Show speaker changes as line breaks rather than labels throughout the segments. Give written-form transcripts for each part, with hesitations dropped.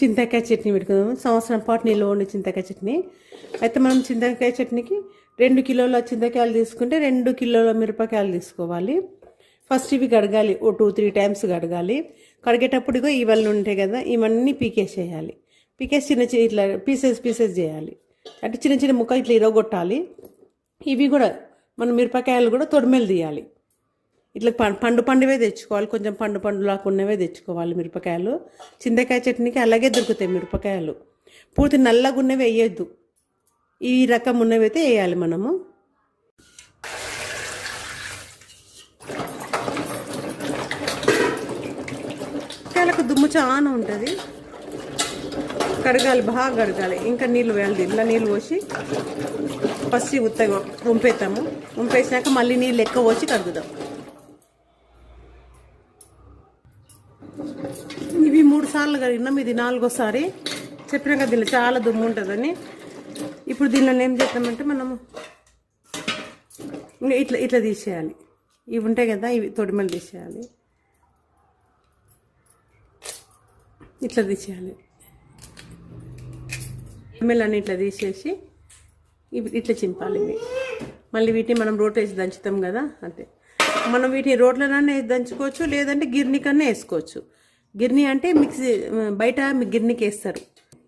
చింతకాయ చట్నీ పెట్టుకుందాము. సంవత్సరం పాటు నిల్వ ఉండే చింతకాయ చట్నీ. అయితే మనం చింతకాయ చట్నీకి 2 కిలోల చింతకాయలు తీసుకుంటే 2 కిలోల మిరపకాయలు తీసుకోవాలి. ఫస్ట్ ఇవి కడగాలి, 2-3 టైమ్స్ కడగాలి. కడిగేటప్పుడు ఇగో ఇవన్నీ ఉంటాయి కదా, ఇవన్నీ పీకేసేయాలి. పీకేసి ఇట్లా పీసెస్ చేయాలి. అంటే చిన్న చిన్న ముక్క ఇట్లా ఇరగొట్టాలి. ఇవి కూడా మన మిరపకాయలు కూడా తొడిమెలు తీయాలి. ఇట్లా పండువే తెచ్చుకోవాలి, కొంచెం పండులాగా ఉన్నవే తెచ్చుకోవాలి మిరపకాయలు. చింతకాయ చట్నీకి అలాగే దొరుకుతాయి మిరపకాయలు. పూర్తి నల్లగా ఉన్నవి వేయొద్దు, ఈ రకం ఉన్నవి అయితే వేయాలి మనము. మిరపకాయలకు దుమ్ము చాలా ఉంటుంది, కడగాలి, బాగా కడగాలి. ఇంకా నీళ్ళు వేయాలి. ఇలా నీళ్ళు పోసి ఫస్ట్ ఉత్తగా వంపేస్తాము. వంపేసినాక మళ్ళీ నీళ్ళు ఎక్కువ పోసి కడుగుదాం. ఇవి 3 సార్లు కడిగినాం, ఇది 4వసారి. చెప్పినా కదా దీనిలో చాలా దుమ్ము ఉంటుందని. ఇప్పుడు దీనిలో ఏం చేద్దామంటే మనము ఇంకా ఇట్లా తీసేయాలి. ఇవి ఉంటాయి కదా, ఇవి తొడిమలు తీసేయాలి. ఇట్లా తీసేయాలి. తొడిమలని ఇట్లా తీసేసి ఇవి ఇట్లా చింపాలి. ఇవి మళ్ళీ వీటిని మనం రోట్లో వేసి దంచుతాం కదా, అంతే. మనం వీటిని రోట్లనన్నా దంచుకోవచ్చు, లేదంటే గిర్నీ కన్నా వేసుకోవచ్చు. గిర్నీ అంటే మిక్సీ, బయట గిర్నీకి వేస్తారు.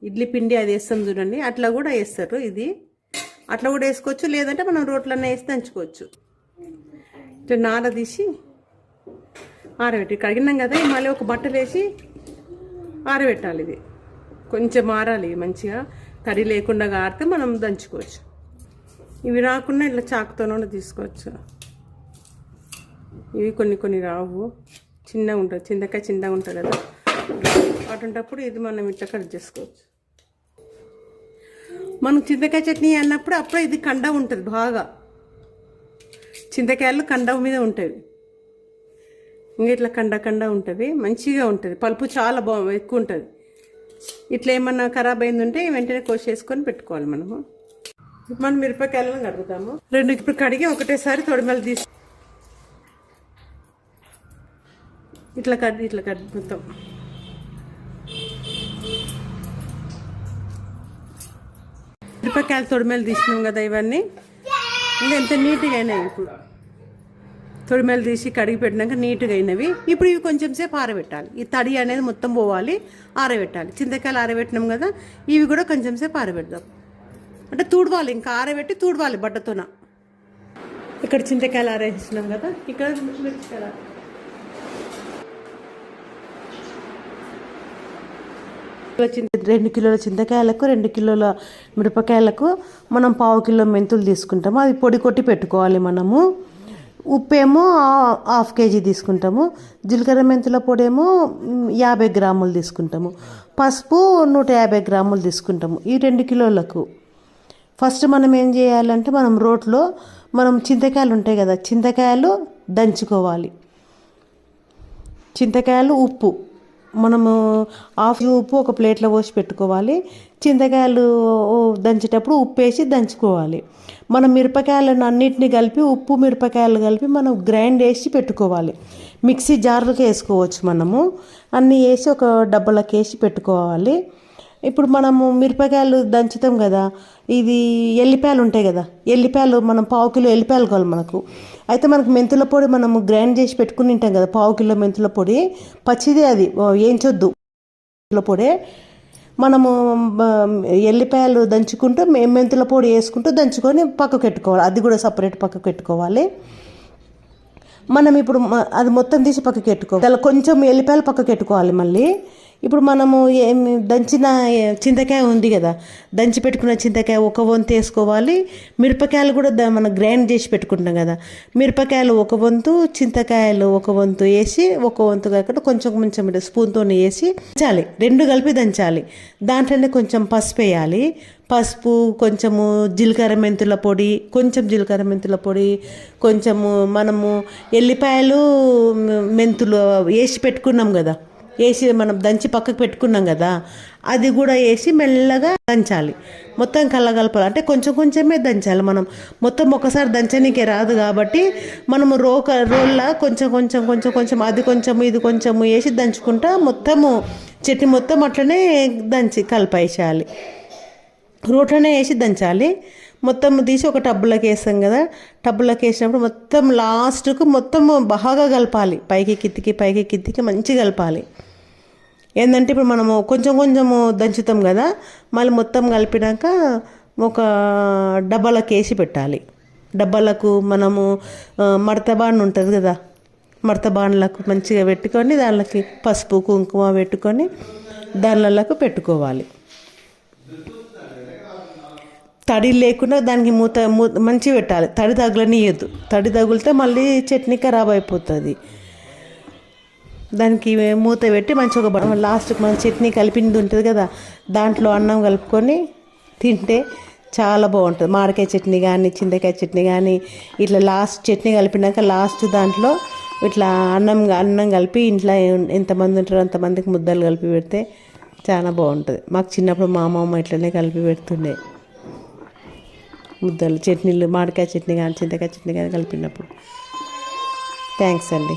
ఇడ్లీ పిండి అది వేస్తాం చూడండి, అట్లా కూడా వేస్తారు. ఇది అట్లా కూడా వేసుకోవచ్చు, లేదంటే మనం రోట్లన్నా వేసి దంచుకోవచ్చు. ఇట్లా నార తీసి ఆరబెట్టి కడిగినాం కదా, మళ్ళీ ఒక బట్టలు వేసి ఆరబెట్టాలి. ఇది కొంచెం ఆరాలి మంచిగా, తడి లేకుండా ఆరితే మనం దంచుకోవచ్చు. ఇవి రాకుండా ఇట్లా చాకుతోనే తీసుకోవచ్చు. ఇవి కొన్ని రావు, చిన్నగా ఉంటుంది, చింతకాయ చిన్నగా ఉంటుంది కదా, అటువంటిప్పుడు ఇది మనం ఇట్లా కట్ చేసుకోవచ్చు. మనం చింతకాయ చట్నీ అన్నప్పుడు అప్పుడే ఇది కండ ఉంటుంది బాగా, చింతకాయలు కండ మీద ఉంటుంది. ఇంకా ఇట్లా కండ ఉంటుంది, మంచిగా ఉంటుంది. పలుపు చాలా ఎక్కువ ఉంటుంది. ఇట్లా ఏమన్నా ఖరాబ్ అయిందంటే వెంటనే కోసేసుకొని పెట్టుకోవాలి మనము. మనం మిరపకాయలను కడుగుతాము. 2 ఇప్పుడు కడిగి ఒకటేసారి తొడిమలు తీసి ఇట్లా కడుగుతాం. మిరపకాయలు తొడిమలు తీసినాం కదా, ఇవన్నీ ఇంకా ఎంత నీట్గా అయినాయి. ఇప్పుడు తొడిమలు తీసి కడిగి పెట్టినాక నీట్గా అయినవి. ఇప్పుడు ఇవి కొంచెం సేపు ఆరబెట్టాలి. ఈ తడి అనేది మొత్తం పోవాలి, ఆరబెట్టాలి. చింతకాయలు ఆరబెట్టినాం కదా, ఇవి కూడా కొంచెం సేపు ఆరబెడదాం. అంటే తుడవాలి, ఇంకా ఆరబెట్టి తుడవాలి బట్టతోన. ఇక్కడ చింతకాయలు ఆరేసినాం కదా, ఇక్కడ మిరపకాయలు 2 కిలోల చింతకాయలకు 2 కిలోల మిరపకాయలకు మనం 1/2 కిలో మెంతులు తీసుకుంటాము. అది పొడి కొట్టి పెట్టుకోవాలి మనము. ఉప్పేమో 1/2 కేజీ తీసుకుంటాము. జీలకర్ర మెంతుల పొడి ఏమో 50 గ్రాములు తీసుకుంటాము. పసుపు 150 గ్రాములు తీసుకుంటాము ఈ 2 కిలోలకు. ఫస్ట్ మనం ఏం చేయాలంటే, మనం రోట్లో మనం చింతకాయలు ఉంటాయి కదా, చింతకాయలు దంచుకోవాలి. చింతకాయలు ఉప్పు మనము 1/2 ఉప్పు ఒక ప్లేట్లో పోసి పెట్టుకోవాలి. చింతకాయలు దంచేటప్పుడు ఉప్పు వేసి దంచుకోవాలి. మనం మిరపకాయలను అన్నిటిని కలిపి, ఉప్పు మిరపకాయలు కలిపి మనం గ్రైండ్ వేసి పెట్టుకోవాలి. మిక్సీ జార్లోకి వేసుకోవచ్చు మనము. అన్నీ వేసి ఒక డబ్బాలోకి వేసి పెట్టుకోవాలి. ఇప్పుడు మనము మిరపకాయలు దంచుతాం కదా, ఇది ఎల్లిపాయలు ఉంటాయి కదా, ఎల్లిపాయలు మనం 1/2 కిలో ఎల్లిపాయలు కావాలి మనకు. అయితే మనకు మెంతుల పొడి మనము గ్రైండ్ చేసి పెట్టుకుని ఉంటాం కదా, 1/2 కిలో మెంతుల పొడి పచ్చిదే, అది వేయించొద్దు. మెంతుల పొడి మనము ఎల్లిపాయలు దంచుకుంటూ మెంతుల పొడి వేసుకుంటూ దంచుకొని పక్కకు పెట్టుకోవాలి. అది కూడా సపరేట్ పక్కకు పెట్టుకోవాలి. మనం ఇప్పుడు అది మొత్తం తీసి పక్కకు పెట్టుకోవాలి. అలా కొంచెం ఎల్లిపాయలు పక్కకు పెట్టుకోవాలి. మళ్ళీ ఇప్పుడు మనము దంచిన చింతకాయ ఉంది కదా, దంచి పెట్టుకున్న చింతకాయ 1 వంతు వేసుకోవాలి. మిరపకాయలు కూడా మనం గ్రైండ్ చేసి పెట్టుకుంటాం కదా, మిరపకాయలు 1 వంతు, చింతకాయలు 1 వంతు వేసి, 1 వంతు కాకుండా కొంచెం స్పూన్తో వేసి దంచాలి. 2 కలిపి దంచాలి. దాంట్లోనే కొంచెం పసుపు వేయాలి. పసుపు, కొంచెము జీలకర్ర మెంతుల పొడి, కొంచెము మనము ఎల్లిపాయలు మెంతులు వేసి పెట్టుకున్నాం కదా, వేసి మనం దంచి పక్కకు పెట్టుకున్నాం కదా, అది కూడా వేసి మెల్లగా దంచాలి. మొత్తం కలగలపాలి. అంటే కొంచెమే దంచాలి. మనం మొత్తం ఒకసారి దంచనీకే రాదు కాబట్టి మనము రోల్లా కొంచెం అది కొంచెం ఇది కొంచెం వేసి దంచుకుంటా మొత్తము చట్నీ మొత్తం అట్లనే దంచి కలిపేసేయాలి. రోట్లోనే వేసి దంచాలి. మొత్తం తీసి ఒక టబ్బులోకి వేస్తాం కదా, టబ్బులోకి వేసినప్పుడు మొత్తం లాస్ట్కు మొత్తం బాగా కలపాలి. పైకి కిందికి మంచిగా కలపాలి. ఏంటంటే ఇప్పుడు మనము కొంచెం కొంచెము దంచుతాం కదా, మళ్ళీ మొత్తం కలిపినాక ఒక డబ్బాలోకి వేసి పెట్టాలి. డబ్బాలకు మనము మడతబాన్ ఉంటుంది కదా, మడతబాన్లకు మంచిగా పెట్టుకొని దానికి పసుపు కుంకుమ పెట్టుకొని దానిలకు పెట్టుకోవాలి. తడి లేకుండా దానికి మూత మంచిగా పెట్టాలి. తడి తగలనియద్దు. తడి తగిలితే మళ్ళీ చట్నీ ఖరాబ్ అయిపోతుంది. దానికి మూత పెట్టి మంచిగా ఒక లాస్ట్కి మన చట్నీ కలిపింది ఉంటుంది కదా, దాంట్లో అన్నం కలుపుకొని తింటే చాలా బాగుంటుంది. మామిడికాయ చట్నీ కానీ చింతకాయ చట్నీ కానీ ఇట్లా లాస్ట్ చట్నీ కలిపినాక లాస్ట్ దాంట్లో ఇట్లా అన్నం కలిపి ఇంట్లో ఎంతమంది ఉంటారో అంతమందికి ముద్దలు కలిపి పెడితే చాలా బాగుంటుంది. మాకు చిన్నప్పుడు మా అమ్మమ్మ ఇట్లనే కలిపి పెడుతుండే ముద్దలు, చట్నీలు, మామిడికాయ చట్నీ కానీ చింతకాయ చట్నీ కానీ కలిపినప్పుడు. థ్యాంక్స్ అండి.